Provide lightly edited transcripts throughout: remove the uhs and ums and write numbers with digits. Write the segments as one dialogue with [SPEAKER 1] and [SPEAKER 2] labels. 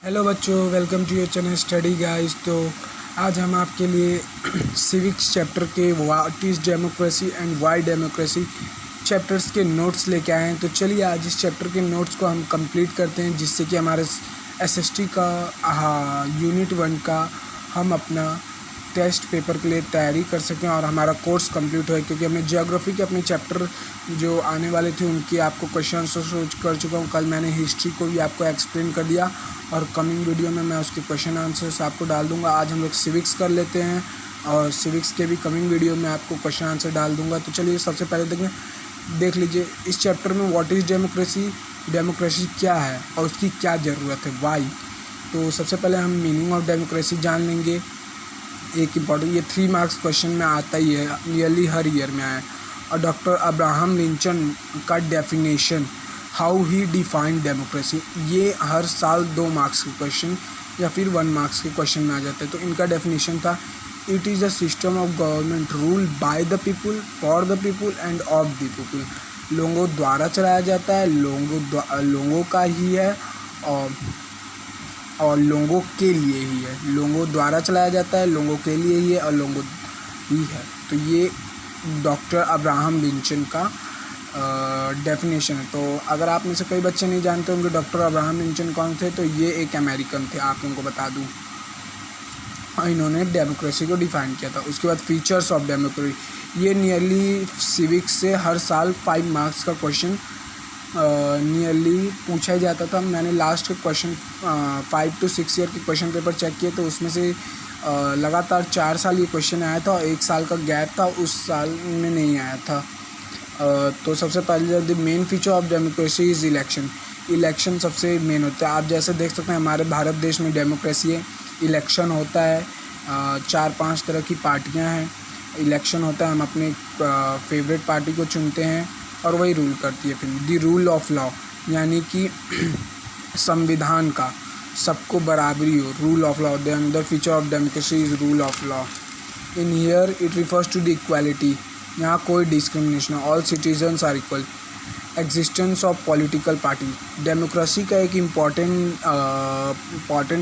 [SPEAKER 1] Hello बच्चों, welcome to your channel study guys. तो आज हम आपके लिए सिविक्स चैप्टर के what is democracy and why democracy chapters के नोट्स लेके आए हैं। तो चलिए आज इस चैप्टर के नोट्स को हम कंप्लीट करते हैं, जिससे कि हमारे एसएसटी का यूनिट 1 का हम अपना टेस्ट पेपर के लिए तैयारी कर सकें और हमारा कोर्स कंप्लीट हो, क्योंकि हमने ज्योग्राफी के अपने चैप्टर जो आने वाले थे उनकी आपको क्वेश्चन सोच कर चुका हूँ। कल मैंने हिस्ट्री को भी आपको एक्सप्लेन कर दिया और कमिंग वीडियो में मैं उसके क्वेश्चन आंसर्स आपको डाल दूंगा। आज हम लोग सिविक्स कर लेते हैं और सिविक्स के भी कमिंग वीडियो में आपको क्वेश्चन आंसर डाल दूंगा। तो चलिए सबसे पहले देख लीजिए इस चैप्टर में व्हाट इज़ डेमोक्रेसी, डेमोक्रेसी क्या है और उसकी क्या ज़रूरत है, वाई। तो सबसे पहले हम मीनिंग ऑफ डेमोक्रेसी जान लेंगे। एक इम्पॉर्टेंट, ये 3 मार्क्स क्वेश्चन में आता ही है, नियरली हर ईयर में आया। और डॉक्टर अब्राहम लिंकन का definition, how he defined democracy, ये हर साल 2 मार्क्स के क्वेश्चन या फिर 1 मार्क्स के क्वेश्चन में आ जाते हैं। तो इनका डेफिनेशन था, it is a system of government rule by the people, for the people end of the people. लोगों द्वारा चलाया जाता है, लोगों का ही है और लोगों के लिए ही है। लोगों द्वारा चलाया जाता है, लोगों के लिए ही है और लोगों ही है। तो ये डॉक्टर अब्राहम लिंकन का डेफिनेशन है। तो अगर आप में से कई बच्चे नहीं जानते होंगे डॉक्टर अब्राहम लिंकन कौन थे, तो ये एक अमेरिकन थे, आप उनको बता दूं। इन्होंने डेमोक्रेसी को डिफाइन किया था। उसके बाद फीचर्स ऑफ डेमोक्रेसी, ये नियरली सिविक्स से हर साल 5 मार्क्स का क्वेश्चन नियरली पूछा ही जाता था। मैंने लास्ट के क्वेश्चन 5 to 6 ईयर के क्वेश्चन पेपर चेक किए, तो उसमें से लगातार 4 साल ये क्वेश्चन आया था और 1 साल का गैप था, उस साल में नहीं आया था। तो सबसे पहले the main feature of democracy is election. Election सबसे मेन होता है। आप जैसे देख सकते हैं हमारे भारत देश में डेमोक्रेसी है, इलेक्शन होता है, 4-5 तरह की पार्टियां हैं, इलेक्शन होता है, हम अपने फेवरेट पार्टी को चुनते हैं और वही रूल करती है। फिर द रूल ऑफ लॉ, यानी कि संविधान का सबको बराबरी हो, rule of law. The another feature of democracy is rule of law. In here it refers to the equality, यहाँ कोई discrimination, all citizens are equal. Existence of political party, democracy का एक इम्पॉर्टेंट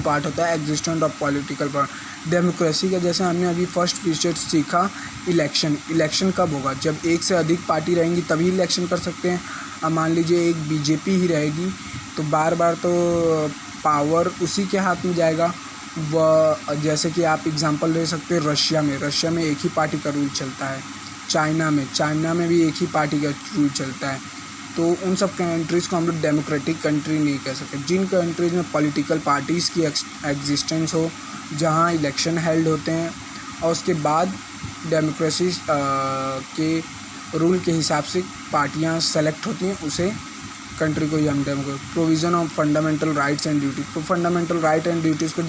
[SPEAKER 1] पार्ट होता है existence of political party. Democracy का जैसे हमने अभी फर्स्ट फीचर सीखा, इलेक्शन कब होगा, जब एक से अधिक पार्टी रहेंगी तभी इलेक्शन कर सकते हैं। अब मान लीजिए एक बीजेपी ही रहेगी तो बार बार तो पावर उसी के हाथ में जाएगा। वह जैसे कि आप एग्जांपल ले सकते हैं रशिया में एक ही पार्टी का रूल चलता है। चाइना में भी एक ही पार्टी का रूल चलता है। तो उन सब कंट्रीज़ को हम लोग डेमोक्रेटिक कंट्री नहीं कह सकते। जिन कंट्रीज़ में पॉलिटिकल पार्टीज़ की एग्जिस्टेंस हो, जहां इलेक्शन हेल्ड होते हैं और उसके बाद डेमोक्रेसी के रूल के हिसाब से पार्टियां सेलेक्ट होती हैं, उसे कंट्री को ही हम democracy. Provision of fundamental rights and duty, तो फंडामेंटल राइट एंड ड्यूटीज़ को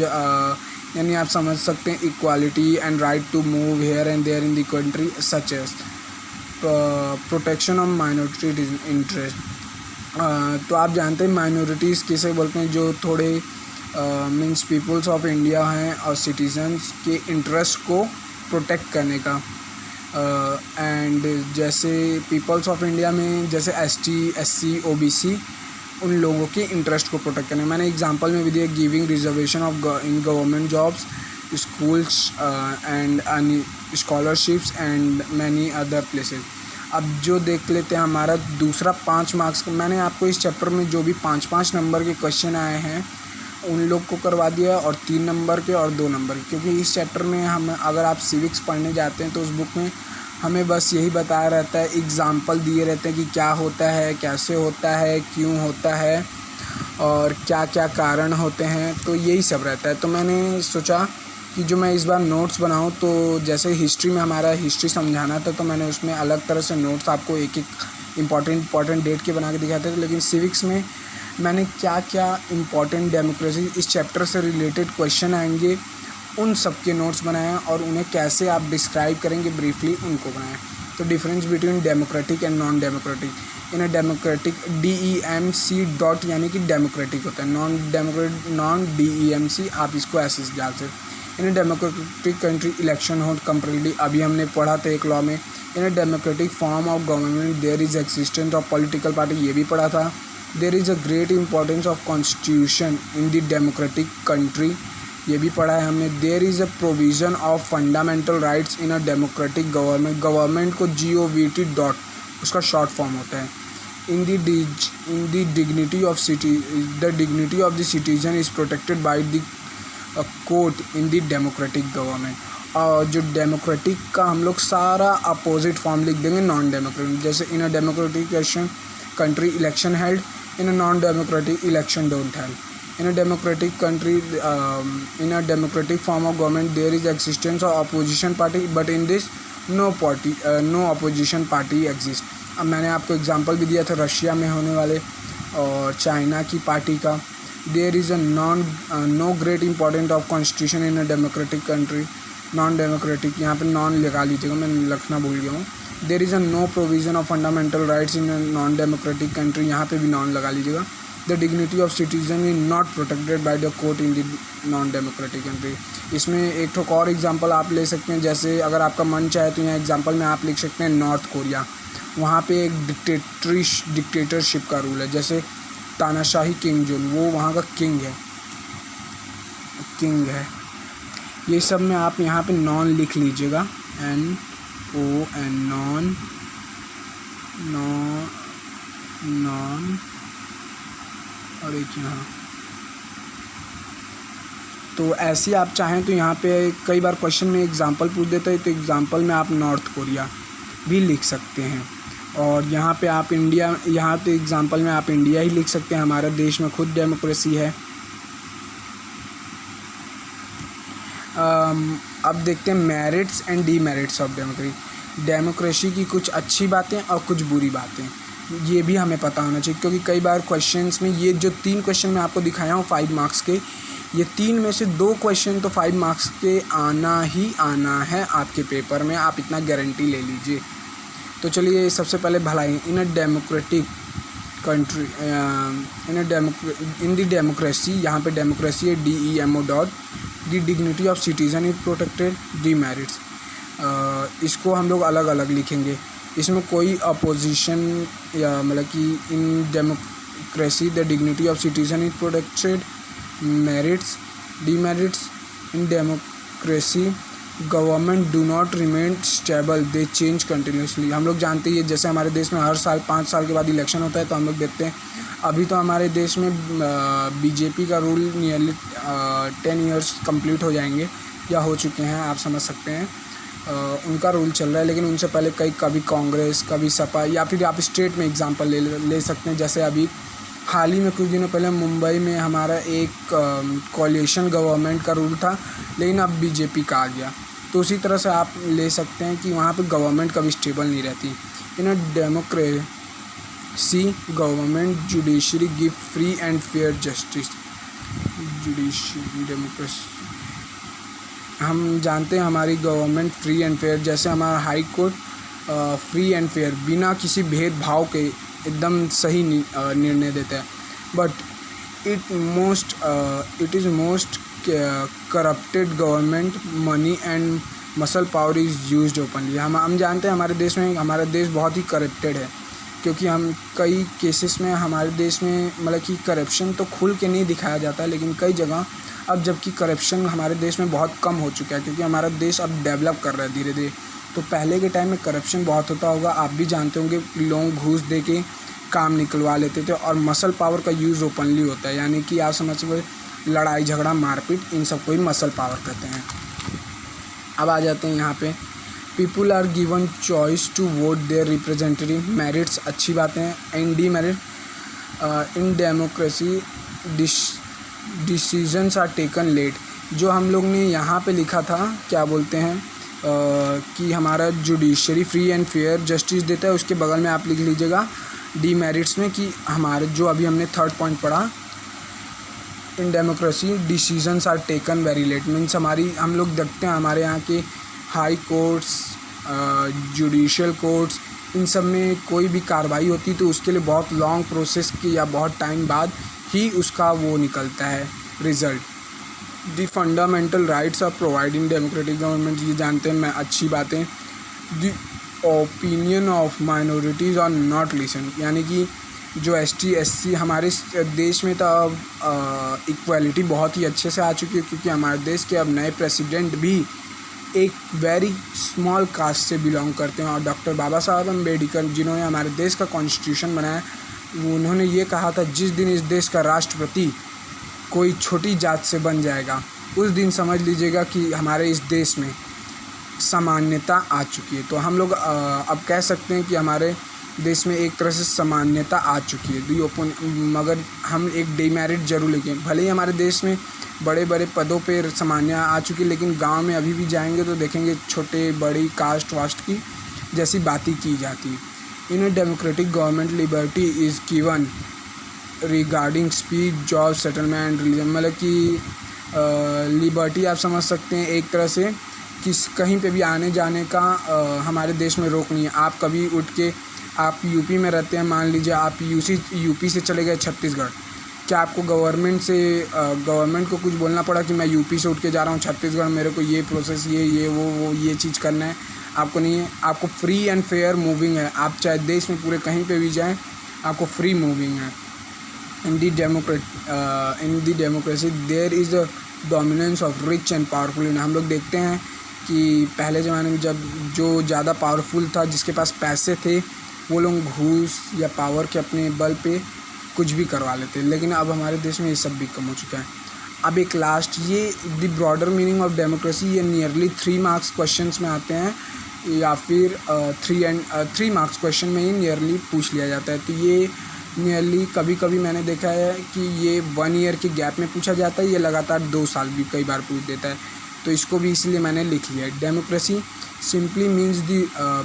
[SPEAKER 1] यानी आप समझ सकते हैं equality and right to move here and there in the country, such as protection of minority interest. तो आप जानते हैं माइनॉरिटीज़ किसे बोलते हैं, जो थोड़े मीन्स पीपल्स ऑफ इंडिया हैं और सिटीजन्स के इंटरेस्ट को प्रोटेक्ट करने का। एंड जैसे पीपल्स ऑफ इंडिया में जैसे ST SC OBC, उन लोगों के इंटरेस्ट को प्रोटेक्ट करने। मैंने एग्जांपल में भी दिया, giving reservation of in government jobs, schools and scholarships and many other places. अब जो देख लेते हैं हमारा दूसरा 5 मार्क्स का, मैंने आपको इस चैप्टर में जो भी 5-5 नंबर के क्वेश्चन आए हैं उन लोग को करवा दिया, और 3 नंबर के और 2 नंबर के। क्योंकि इस चैप्टर में हम अगर आप सिविक्स पढ़ने जाते हैं तो उस बुक में हमें बस यही बताया रहता है, एग्जाम्पल दिए रहते हैं कि क्या होता है, कैसे होता है, क्यों होता है और क्या क्या कारण होते हैं, तो यही सब रहता है। तो मैंने सोचा कि जो मैं इस बार नोट्स बनाऊं, तो जैसे हिस्ट्री में हमारा हिस्ट्री समझाना था तो मैंने उसमें अलग तरह से नोट्स आपको एक इम्पॉर्टेंट डेट के बना के दिखाते थे। लेकिन सिविक्स में मैंने क्या क्या इम्पॉर्टेंट डेमोक्रेसी इस चैप्टर से रिलेटेड क्वेश्चन आएंगे उन सब के नोट्स बनाए और उन्हें कैसे आप डिस्क्राइब करेंगे ब्रीफली, उनको बनाएं। तो difference between democratic and non democratic, in a democratic DEMC dot यानी कि डेमोक्रेटिक होता है, नॉन DEMC आप इसको ऐसे डाल सकते। In a democratic country election हो कंपल्सरी, अभी हमने पढ़ा था एक लॉ में। In a democratic form of government there is existence of political party, ये भी पढ़ा था। There is a great importance of constitution in the democratic country, ये भी पढ़ा है हमने। There is a provision of fundamental rights in a democratic government, government को GOVT डॉट उसका शॉर्ट फॉर्म होता है। In the dignity of the dignity of the citizen is protected by the court in the democratic government. और जो democratic का हम लोग सारा अपोजिट फॉर्म लिख देंगे नॉन डेमोक्रेटिक, जैसे in a democratic country election held, in a non-democratic election don't held. In a democratic country, in a democratic form of government, there is existence of opposition party, but in this no opposition party exists. अब मैंने आपको example भी दिया था Russia में होने वाले और चाइना की पार्टी का। There is a no great important of constitution in a democratic country, non democratic, यहाँ पे नॉन लगा लीजिएगा, मैं लिखना भूल गया हूँ। There is a no provision of fundamental rights in non democratic country, यहाँ पे भी नॉन लगा लीजिएगा। The dignity of citizen is not protected by the court in the non democratic country. इसमें एक ठो और एग्जांपल आप ले सकते हैं, जैसे अगर आपका मन चाहे तो यहाँ एग्जांपल में आप लिख सकते हैं नॉर्थ कोरिया। वहाँ पे एक डिक्टेटरशिप का रूल है, जैसे तानाशाही किंग जोन, वो वहाँ का किंग है। ये सब में आप यहाँ पे नॉन लिख लीजिएगा, NON, नॉन और एक यहाँ। तो ऐसे आप चाहें तो यहाँ पे कई बार क्वेश्चन में एग्जांपल पूछ देता है, तो एग्जांपल में आप नॉर्थ कोरिया भी लिख सकते हैं। और यहाँ पे आप इंडिया, यहाँ पे एग्जांपल में आप इंडिया ही लिख सकते हैं, हमारे देश में खुद डेमोक्रेसी है। अब देखते हैं merits and demerits of democracy की कुछ अच्छी बातें और कुछ बुरी बातें, ये भी हमें पता होना चाहिए, क्योंकि कई बार क्वेश्चंस में ये जो 3 क्वेश्चन मैं आपको दिखाया हूँ 5 मार्क्स के, ये 3 में से 2 क्वेश्चन तो 5 मार्क्स के आना ही आना है आपके पेपर में, आप इतना गारंटी ले लीजिए। तो चलिए सबसे पहले भलाई, in a democratic country, in the democracy, यहाँ पे डेमोक्रेसी है DEMO dot, the dignity of citizen is protected, demerits, इसको हम लोग अलग अलग लिखेंगे। इसमें कोई अपोजिशन या मतलब कि in democracy the dignity of citizen is protected, merits, demerits, in democracy government do not remain stable, they change continuously. हम लोग जानते ही, जैसे हमारे देश में हर साल 5 साल के बाद इलेक्शन होता है, तो हम लोग देखते हैं अभी तो हमारे देश में BJP का रूल नियरली 10 ईयर्स कंप्लीट हो जाएंगे या हो चुके हैं, आप समझ सकते हैं, उनका रूल चल रहा है। लेकिन उनसे पहले कभी कांग्रेस, कभी सपा, या फिर आप स्टेट में एग्जांपल ले सकते हैं। जैसे अभी हाल ही में कुछ दिनों पहले मुंबई में हमारा एक कोलिशन गवर्नमेंट का रूल था, लेकिन अब BJP का आ गया। तो उसी तरह से आप ले सकते हैं कि वहाँ पे गवर्नमेंट कभी स्टेबल नहीं रहती। In a democracy government judiciary give free and fair justice, judiciary democracy, हम जानते हैं हमारी गवर्नमेंट फ्री एंड फेयर, जैसे हमारा high court free and fair बिना किसी भेदभाव के एकदम सही निर्णय देता है। But it is most corrupted government, money and muscle power is used openly. हम जानते हैं हमारा देश बहुत ही करप्टेड है, क्योंकि हम कई केसेस में हमारे देश में मतलब कि करप्शन तो खुल के नहीं दिखाया जाता, लेकिन कई जगह अब जबकि करप्शन हमारे देश में बहुत कम हो चुका है, क्योंकि हमारा देश अब डेवलप कर रहा है धीरे धीरे। तो पहले के टाइम में करप्शन बहुत होता होगा, आप भी जानते होंगे, लोग घूस दे के काम निकलवा लेते थे, और मसल पावर का यूज़ ओपनली होता है, यानी कि आप समझ सकते, लड़ाई झगड़ा मारपीट, इन सबको ही मसल पावर कहते हैं। अब आ जाते हैं यहाँ पे, people are given choice to vote their representative, merits अच्छी बातें हैं, and demerit, in democracy decisions are taken late. जो हम लोग ने यहाँ पे लिखा था, क्या बोलते हैं कि हमारा judiciary free and fair justice देता है, उसके बगल में आप लिख लीजिएगा डीमेरिट्स में कि हमारे जो अभी हमने 3rd पॉइंट पढ़ा, in democracy decisions are taken very late, means हम लोग देखते हैं हमारे यहाँ के हाई कोर्ट्स, जुडिशियल कोर्ट्स, इन सब में कोई भी कार्रवाई होती तो उसके लिए बहुत लॉन्ग प्रोसेस की या बहुत टाइम बाद ही उसका वो निकलता है result. The fundamental rights are provide in democratic government, ये जानते हैं मैं अच्छी बातें। The opinion of minorities are not listen, यानी कि जो ST SC हमारे देश में तो अब इक्वालिटी बहुत ही अच्छे से आ चुकी है, क्योंकि हमारे देश के अब नए प्रेसिडेंट भी एक वेरी स्मॉल कास्ट से बिलोंग करते हैं। और डॉक्टर बाबा साहब अम्बेडकर जिन्होंने हमारे देश का कॉन्स्टिट्यूशन बनाया, उन्होंने ये कहा था जिस दिन इस देश का राष्ट्रपति कोई छोटी जात से बन जाएगा उस दिन समझ लीजिएगा कि हमारे इस देश में सामान्यता आ चुकी है। तो हम लोग अब कह सकते हैं कि हमारे देश में एक तरह से सामान्यता आ चुकी है। मगर हम एक डिमेरिट जरूर लेंगे, भले ही हमारे देश में बड़े बड़े पदों पर सामान्य आ चुकी है, लेकिन गांव में अभी भी जाएंगे तो देखेंगे छोटे बड़ी कास्ट वास्ट की जैसी बातें की जाती है। In a democratic government liberty is given regarding speech, job, settlement, religion. मतलब कि लिबर्टी आप समझ सकते हैं एक तरह से कि कहीं पे भी आने जाने का हमारे देश में रोक नहीं है। आप कभी उठ के आप यूपी में रहते हैं, मान लीजिए आप यूपी से चले गए छत्तीसगढ़, क्या आपको गवर्नमेंट को कुछ बोलना पड़ा कि मैं यूपी से उठ के जा रहा हूँ छत्तीसगढ़, मेरे को ये प्रोसेस वो ये चीज़ करना है? आपको नहीं है। आपको फ्री एंड फेयर मूविंग है, आप चाहे देश में पूरे कहीं पे भी जाएं आपको फ्री मूविंग है। In the democracy there is a dominance of rich and powerful. हम लोग देखते हैं कि पहले ज़माने में जब जो ज़्यादा पावरफुल था, जिसके पास पैसे थे, वो लोग घूस या पावर के अपने बल पे कुछ भी करवा लेते, लेकिन अब हमारे देश में ये सब भी कम हो चुका है। अब एक लास्ट ये the broader meaning of democracy, ये नियरली 3 मार्क्स क्वेश्चंस में आते हैं, या फिर 3 मार्क्स क्वेश्चन में ही नियरली पूछ लिया जाता है। तो ये नियरली कभी कभी मैंने देखा है कि ये 1 ईयर के गैप में पूछा जाता है, ये लगातार 2 साल भी कई बार पूछ देता है। तो इसको भी इसलिए मैंने लिख लिया है। Democracy simply means the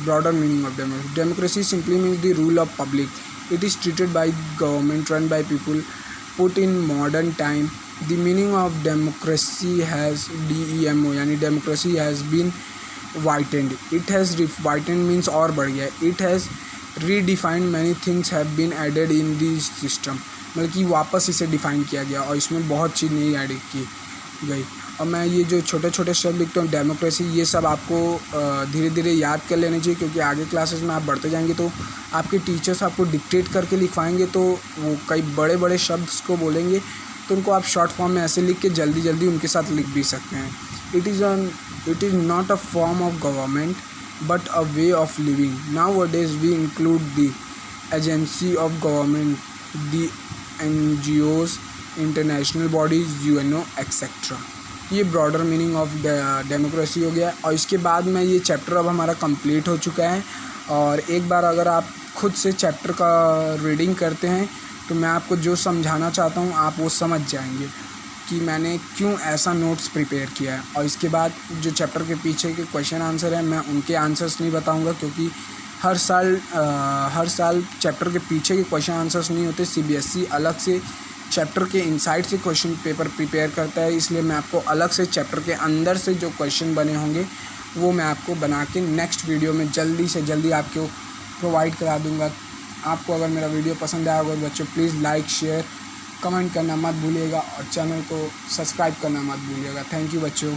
[SPEAKER 1] broader meaning of democracy. Democracy simply means the rule of public. It is treated by government, run by people, put in modern time. The meaning of democracy has DEMO यानी democracy has been widened. It has widened means और बढ़ गया. It has redefined, many things have been added in the system. मतलब कि वापस इसे define किया गया और इसमें बहुत चीज़ नई ऐड की गई। और मैं ये जो छोटे छोटे शब्द लिखता हूँ डेमोक्रेसी, ये सब आपको धीरे धीरे याद कर लेने चाहिए, क्योंकि आगे क्लासेस में आप बढ़ते जाएंगे तो आपके टीचर्स आपको डिक्टेट करके लिखवाएंगे, तो वो कई बड़े बड़े शब्द को बोलेंगे, तो उनको आप शॉर्ट फॉर्म में ऐसे लिख के जल्दी जल्दी उनके साथ लिख भी सकते हैं। It is not a form of government but a way of living. Nowadays we include the agency of government, the NGOs, international bodies, UNO etcetera. ये ब्रॉडर मीनिंग ऑफ डेमोक्रेसी हो गया। और इसके बाद में ये चैप्टर अब हमारा कंप्लीट हो चुका है। और एक बार अगर आप खुद से चैप्टर का रीडिंग करते हैं तो मैं आपको जो समझाना चाहता हूँ आप वो समझ जाएंगे कि मैंने क्यों ऐसा नोट्स प्रिपेयर किया है। और इसके बाद जो चैप्टर के पीछे के क्वेश्चन आंसर हैं, मैं उनके आंसर्स नहीं बताऊँगा, क्योंकि हर साल चैप्टर के पीछे के क्वेश्चन आंसर्स नहीं होते। CBSE अलग से चैप्टर के इनसाइड से क्वेश्चन पेपर प्रिपेयर करता है, इसलिए मैं आपको अलग से चैप्टर के अंदर से जो क्वेश्चन बने होंगे वो मैं आपको बना के नेक्स्ट वीडियो में जल्दी से जल्दी आपको प्रोवाइड करा दूंगा। आपको अगर मेरा वीडियो पसंद आया होगा बच्चों, प्लीज़ लाइक, शेयर, कमेंट करना मत भूलिएगा और चैनल को सब्सक्राइब करना मत भूलिएगा। थैंक यू बच्चों।